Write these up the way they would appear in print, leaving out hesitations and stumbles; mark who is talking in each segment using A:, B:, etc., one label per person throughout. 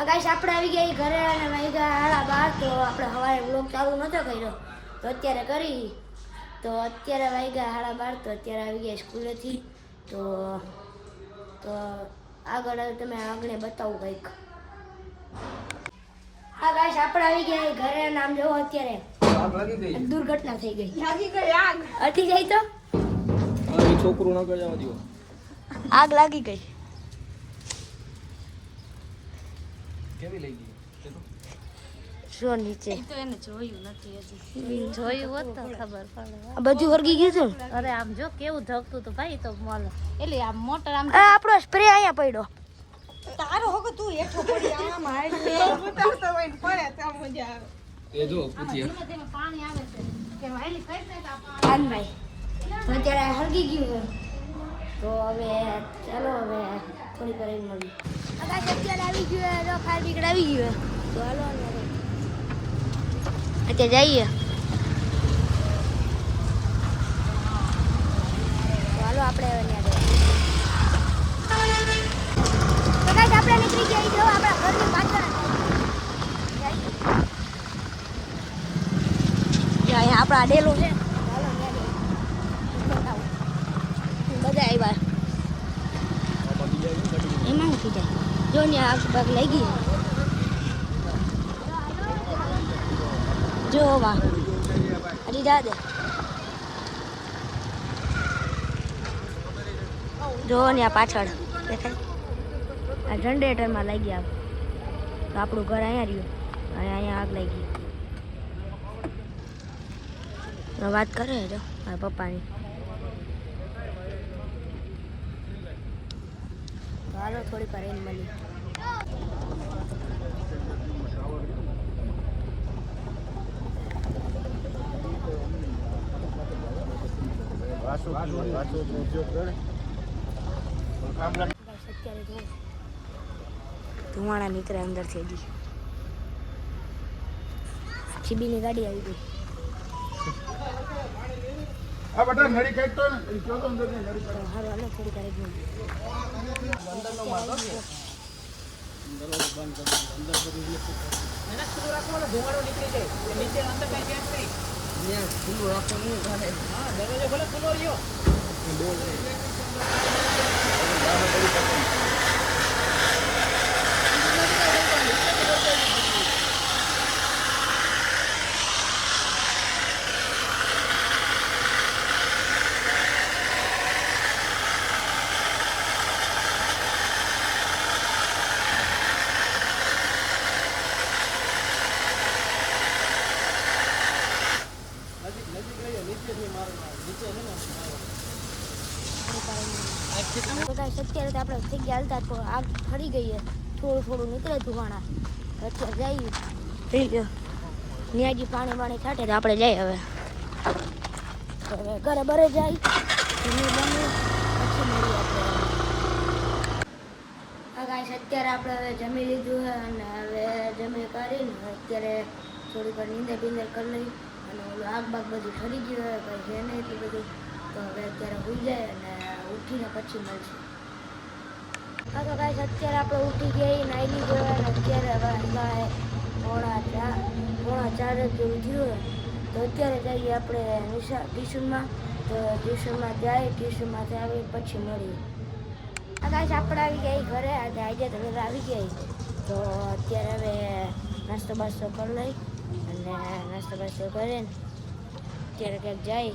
A: Guys આપણે આવી ગયા ઘરે અને વાગ્યા 12 તો આપણે સવારે વ્લોગ ચાલુ નતો કર્યો તો અત્યારે કરી તો અત્યારે વાગ્યા 12 તો અત્યારે આવી ગયા સ્કૂલેથી તો તો આગળ તમે આગળ બતાવું કંઈક ગાઈસ આપણે આવી ગયા ઘરે નામ જોવો અત્યારે દુર્ઘટના થઈ ગઈ અટી ગઈ તો
B: છોકરું ન જવા દો
A: આગ લાગી ગઈ
B: કેવી લઈ ગઈ
A: શું નીચે
C: તો એને જોયું નથી હજી જોયું હોત તો ખબર પડે
A: આ બધું હરગી ગયું છે
C: અરે આમ જો કેવું ધકતું તો ભાઈ તો મોલ એટલે આમ મોટર આમ
A: આપણો સ્પ્રે અહીંયા પડ્યો
C: તારો હોગો તું હેઠો પડી આમ હાઈટ મે ઉતારતો હોય ને પડે તો મજા આવે
B: એ જો પૂછીએ
C: ધીમે પાણી આવે છે કે વાયલી કઈ દે તો
A: ભાઈ તો અત્યારે હરગી ગયું તો હવે ચાલો હવે થોડી વાર એમ મળી અત્યારે આવી ગયું તો ફાયર બ્રિગેડ આવી ગયું તો હાલો અત્યારે જઈએ તો હાલો આપણે હવે ત્યાં આપણે નીકળી ગયા જો આપણા ઘરની પાછળ અહીંયા આપણા ડેલો છે બધા આવ્યા એમાં ઉઠી જાય જો ને આગ બાગ લઈ ગઈ જો વાહ હજી જા દે જો ને આ પાછળ દેખાય આ જનરેટરમાં લઈ ગયા તો આપણું ઘર અહીંયા રહ્યું અને અહીંયા આગ લાગી ગઈ વાત કરે જો મારા પપ્પાની હાલો થોડી વાર એને મળી ધુમાડા નીકળે અંદરથી હજી ચીબીની ગાડી આવી ગઈ
D: આ બટા નડી કાઢ તો ને કયો તો અંદર ની નડી કાઢ
A: હાલો હાલો થોડી વાર ગઈ
B: અંદરનો માતો છે દરવાજો બંધ કરો અંદર બધું એને ખુલ્લું રાખવાનો ધુમાડો નીકળી જાય નીચે અંદર કઈ ગેસ નહીં ને ખુલ્લું રાખવાનું ઘરે હા દરવાજો ભલે ખુલ્લો રહ્યો બોલ
A: અત્યારે આપણે થઈ ગયા હાલતા તો આગ ફરી ગઈ થોડું થોડું નીકળે ધુવાણા અત્યારે જઈએ ન્યાજી પાણી પાણી છાંટે તો આપણે જઈએ હવે ઘરે બરે જાય પછી મળીએ આપણે અત્યારે આપણે હવે જમી લીધું છે અને હવે જમી કરીને અત્યારે થોડીક વાર નીંદર બીંદર કરી લઈ અને ઓલું આગ બાગ બધું ઠરી ગયું હોય કંઈ છે નહીં એટલું બધું તો હવે અત્યારે હોઈ જાય અને ઉઠીને પછી મળશે હા તો ગાઈસ અત્યારે આપણે ઉઠી ગયા નાઈ લીધું અને અત્યારે હવે પોણા 4 જેવું થયું તો અત્યારે જઈએ આપણે ટ્યુશનમાં તો ટ્યુશનમાં જાય ટ્યુશનમાંથી આવી પછી મળીએ આ ગાઈસ આપણે આવી ગયા ઘરે આજે તો વેલા આવી ગયા તો અત્યારે હવે નાસ્તો બાસ્તો કરી લઈ અને નાસ્તો બાસ્તો કરીને અત્યારે ક્યાંક જાય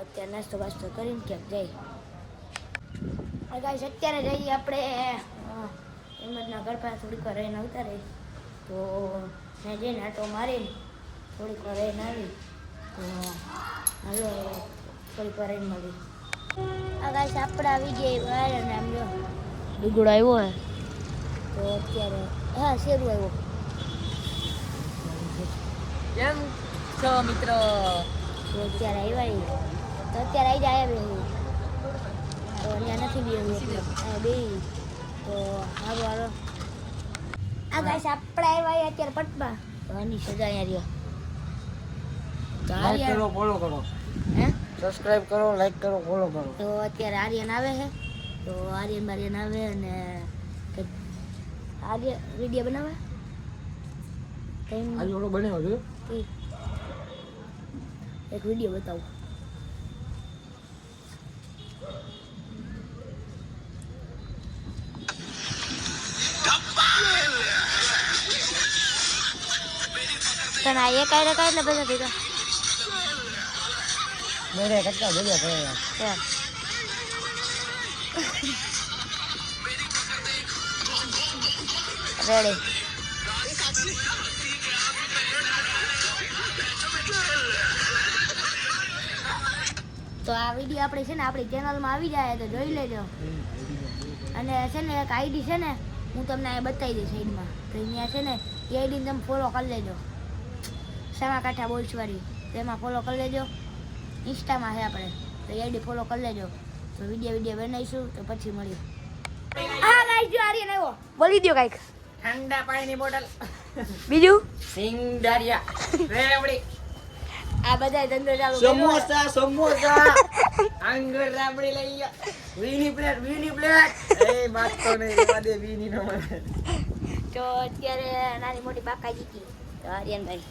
A: અત્યારે નાસ્તો બાસ્તો કરીને ક્યાંક જાય ગાઈસ અત્યારે જઈએ આપણે હિંમતના ઘર પાસે થોડીક વાર રહીને આવતા રહી તો મેં જઈને આટો મારીને થોડીક વાર રહીને આવી તો હાલો થોડીક વાર રહીને મળી આ ગાઈસ આપણે આવી ગયા બહાર અને આમ જો દુગડો આવ્યો હે તો અત્યારે હા શેરું આવ્યો
C: કેમ છો મિત્રો
A: તો અત્યારે આવ્યા તો અત્યારે આવી જાય બે તો અહીંયા નથી બે બે તો સારું હાલો આ ગાઈસ આપણે આવ્યા અત્યારે પટમાં તો આની સજા અહીંયા રહ્યો
B: કરો ફોલો કરો
A: હે
B: સબસ્ક્રાઇબ કરો લાઈક કરો ફોલો કરો
A: તો અત્યારે આર્યન આવે છે તો આર્યન આવે અને આર્ય વિડીયો બનાવે
B: આજે ઓલો બનાવ્યો છે
A: એક વિડીયો બતાવું. તને આ એક આયરા કાઢ એટલે બધા ભેગા
B: મેરે કેટલા ભેગા થયા
A: એમ. રેડી. તો આ વિડીયો આપણે છે ને આપણી ચેનલમાં આવી જાય તો જોઈ લેજો. અને છે ને એક આઈડી છે ને હું તમને આ બતાવી દઈશ સાઈડમાં, તો અહીંયા છે ને એ આઈડીને તમે ફોલો કરી લેજો, સામાકાંઠા બોલ્સવાળી, તેમાં ફોલો કરી લેજો. ઇન્સ્ટામાં છે આપણે, તો એ આઈડી ફોલો કરી લેજો. તો વિડીયો બનાવીશું તો પછી મળીએ. હા ગાઈસ, જો આર્યન આવ્યો, બોલી દો કાંઈક.
B: ઠંડા પાણીની બોટલ,
A: બીજું
B: સિંગદારિયા, રેવડી,
A: આ બધા ધંધો ચાલુ કર્યો.
B: સમોસા આંગર રાબડી લઈ ગયા, વીની પ્લેટ એ વાત તો નહીં રેવા દે, વીની નો મળે.
A: તો અત્યારે નાની મોટી પાકા જીતી. તો આર્યનભાઈ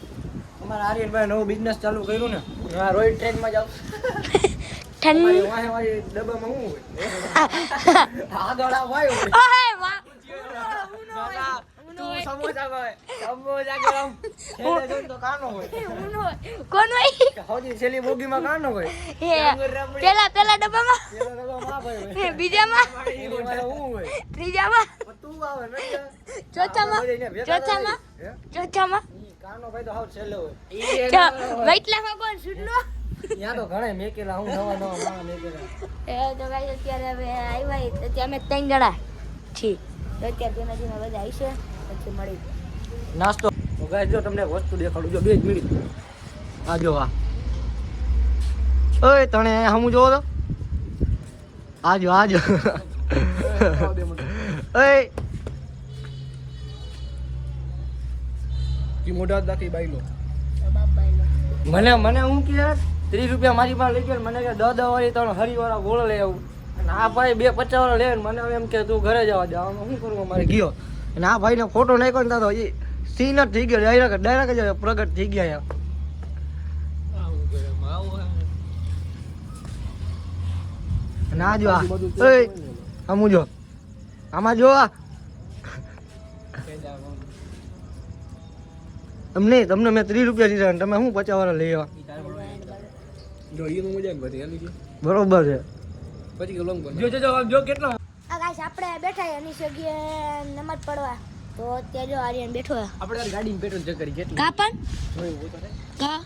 B: અમારા આર્યનભાઈ નવો બિઝનેસ ચાલુ કર્યું ને, હા રોય ટ્રેનમાં જાવ
A: ઠંડી
B: વાહે વાહે ડબ્બામાં હું હોય આગળ આ વાય હોય
A: ઓય વાહ
B: દાદા તું સમોસા ભાઈ સમોસા ગરમ એટલે જોઈ તો કાનો હોય
A: કોણ હોય
B: હોજી છેલ્લી બોગીમાં કાનો હોય
A: એ પેલા ડબ્બામાં
B: પેલા ડબ્બામાં આ ભાઈ હોય
A: બીજામાં
B: એની વાહે હું હોય
A: ત્રીજામાં
B: તું આવે ને
A: ચોથામાં
B: કાનો ભાઈ તો હાવ છેલ્લે હોય
A: વૈટલામાં કોણ સુડલો
B: ત્યાં તો ઘણા મેકેલા હું નવા માણા મેકેલા
A: એ તો ભાઈ અત્યારે હવે આવ્યા અત્યારે અમે 3 જણા છી. તો અત્યારે ધીમે ધીમે બધા આવશે પછી મળી
B: નાસ્તો તો ગાઈસ જો તમને એક વસ્તુ દેખાડું, જો 2 જ મિનિટ આ જો આ ઓય તણે હમું જોવો તો આજો ઓય કી મોઢા દાખી બાઈલો મને હું કે 30 રૂપિયા મારી પાસે લઈ ગયો, મને કે 10 વાળી ત્રણ હરીવાળા ગોળ લઈ આવું, અને આ ભાઈ 2 50 વાળા લે, મને એમ કે તું ઘરે જવા દે. આમાં શું કરવું મારે ગયો, અને આ ભાઈને ફોટો નાખ્યો ને તો એ સીન જ થઈ ગયો, ડાયરેક્ટ જ પ્રગટ થઈ ગયા. અને આ જો આમું જો આમાં જો તમને મેં 30 રૂપિયા દીધા અને તમે શું 50 વાળા લઈ આવ્યા. બરોબર છે પછી જો કેટલો
A: આ ગાઈસ આપણે બેઠા એની જગ્યાએ નમાજ પડવા. તો અત્યારે જો આર્યન બેઠો
B: આપણે ગાડીમાં પેટ્રોલ ચેક કરી કેટલું
A: કા પણ કા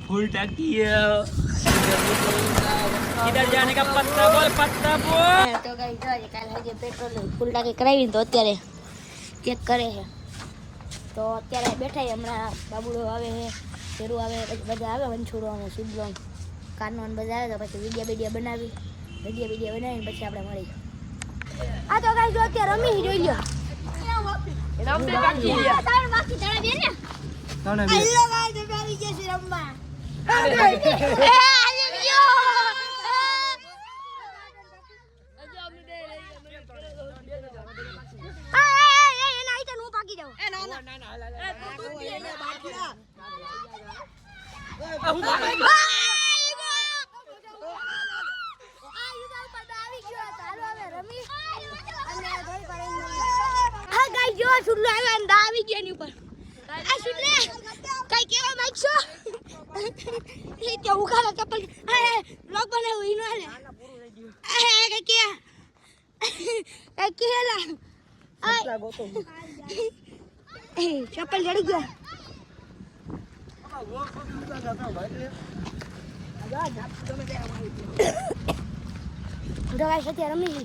B: फुल टैंकी इधर जाने का पत्ता बोल
A: તો ગાઈસ જો કાલે હજી પેટ્રોલ ફૂલ ટાંકી કરાવી તો અત્યારે ચેક કરે છે. તો અત્યારે બેઠા હમણાં બાબુડો આવે છે, શેરુ આવે, પછી બધા આવે, વંછુડો અને શુભલો કાનો બધા આવે તો પછી વિડીયો બનાવીને પછી આપણે મળી. આ તો ગાઈસ જો અત્યારે રમી જોઈ લ્યો હેલો ગાઈસ અમે આવી ગયા છીએ રમવા. આ સુલે કઈ કેવા માંગશો એ તે ઉખાડા ચપ્પલ એ લોક બનાવ્યું ઈનો હાલે એ કઈ કેલા આ ગોતો એ ચપ્પલ જડી ગયા દોગા સાથે રમી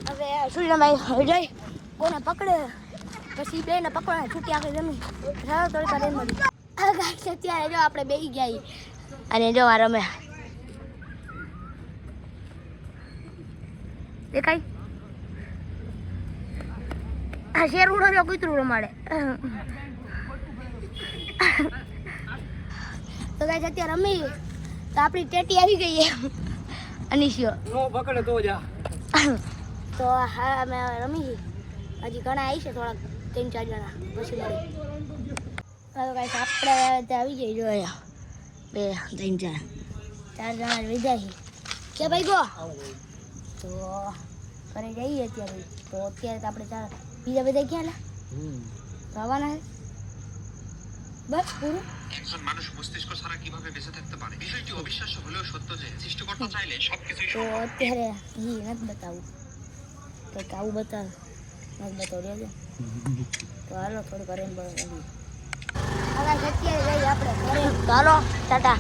A: હવે સુલનાભાઈ જઈ કોને પકડે પછી બેને પકડવા છૂટી આખી જમી સારો થોડી વાર એમ મળી. આ ગાઈસ અત્યારે જો આપણે બેસી ગયા અને જો આ રમે દેખાય આ શેર ઉડો જો કૂતરું રમાડે તો ગાઈસ અત્યારે રમી તો આપણી ટેટી આવી ગઈ છે અનિશિયો
B: નો પકડે તો જા
A: તો હા અમે રમી હજી ઘણા આવી છે થોડાક 3-4 જણા પછી મળી હા તો ગાઈસ આપણે ત્યાં આવી જઈ જોયા 2 3 4 જણા વિદાય છે કે ભાઈ ગો તો ઘરે જઈએ અત્યારે તો અત્યારે તો આપણે બીજા બધા ક્યાં લા રવાના છે બસ પૂરું
E: একজন মানুষ মস্তিষ্ক ছাড়া কিভাবে বেঁচে থাকতে পারে বিষয়টি অবিশ্বাস্য হলেও সত্য যে সৃষ্টিকর্তা চাইলে সবকিছুই
A: તો અત્યારે ઈ નથી બતાવું કંઈક આવું બતાવ નથી બતાવું રહેજો તો હાલો થોડું કરીને બનાવી હવે અત્યારે જઈએ આપણે ઘરે તો હાલો ટાટા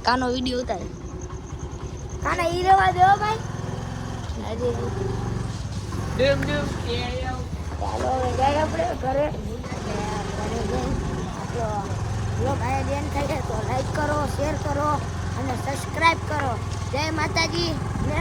A: કાનો વિડીયો ઉતારે કાના ઈ રહેવા દો ભાઈ
B: ડેમ ડેમ
A: ચાલો હવે જઈએ આપણે ઘરે ઘરે જઈને આપણો બ્લોગ આયા બેન થાય છે તો લાઈક કરો શેર કરો અને સબસ્ક્રાઈબ કરો જય માતાજી ને